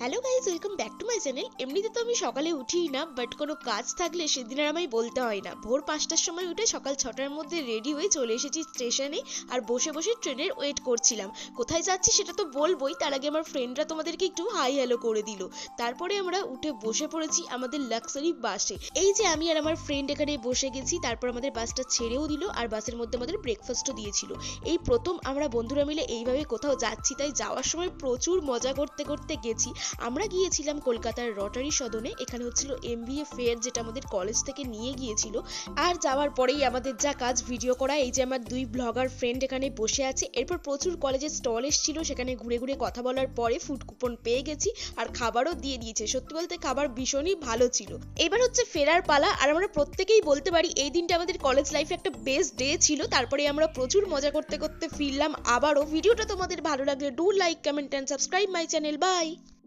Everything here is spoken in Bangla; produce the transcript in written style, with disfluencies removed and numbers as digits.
Hello guys, welcome back to my channel. এমনিতে তো আমি সকালে উঠিই না, বাট কোনো কাজ থাকলে সেদিন আর আমায় বলতে হয় না। ভোর 5টার সময় উঠে সকাল 6টার মধ্যে রেডি হয়ে চলে এসেছি স্টেশনে, আর বসে বসে ট্রেনের ওয়েট করছিলাম। কোথায় যাচ্ছি সেটা তো বলবোই, তার আগে আমার ফ্রেন্ডরা তোমাদেরকে একটু হাই হ্যালো করে দিল। তারপরে আমরা উঠে বসে পড়েছি আমাদের লাক্সারি বাসে। এই যে আমি আর আমার ফ্রেন্ড এখানে বসে গেছি, তারপর আমাদের বাসটা ছেড়েও দিল, আর বাসের মধ্যে আমাদের ব্রেকফাস্টও দিয়েছিল। এই প্রথম আমরা বন্ধুরা মিলে এইভাবে কোথাও যাচ্ছি, তাই যাওয়ার সময় প্রচুর মজা করতে করতে গেছি। আমরা গিয়েছিলাম কলকাতার রটারি সদনে। এখানে হচ্ছিল MBA ফেয়ার, যেটা আমাদের কলেজ থেকে নিয়ে গিয়েছিল। আর যাওয়ার পরেই আমাদের যা কাজ ভিডিও করা। এই যে আমার দুই ব্লগার ফ্রেন্ড এখানে বসে আছে। এরপর প্রচুর কলেজের স্টল এসেছিল, সেখানে ঘুরে ঘুরে কথা বলার পরে ফুড কুপন পেয়ে গেছি, আর খাবারও দিয়ে দিয়েছে। সত্যি বলতে খাবার ভীষণই ভালো ছিল। এবার হচ্ছে ফেরার পালা, আর আমরা প্রত্যেকেই বলতে পারি এই দিনটা আমাদের কলেজ লাইফে একটা বেস্ট ডে ছিল। তারপরে আমরা প্রচুর মজা করতে করতে ফিরলাম আবারও। ভিডিওটা তোমাদের ভালো লাগলে do like, comment and subscribe my channel. By.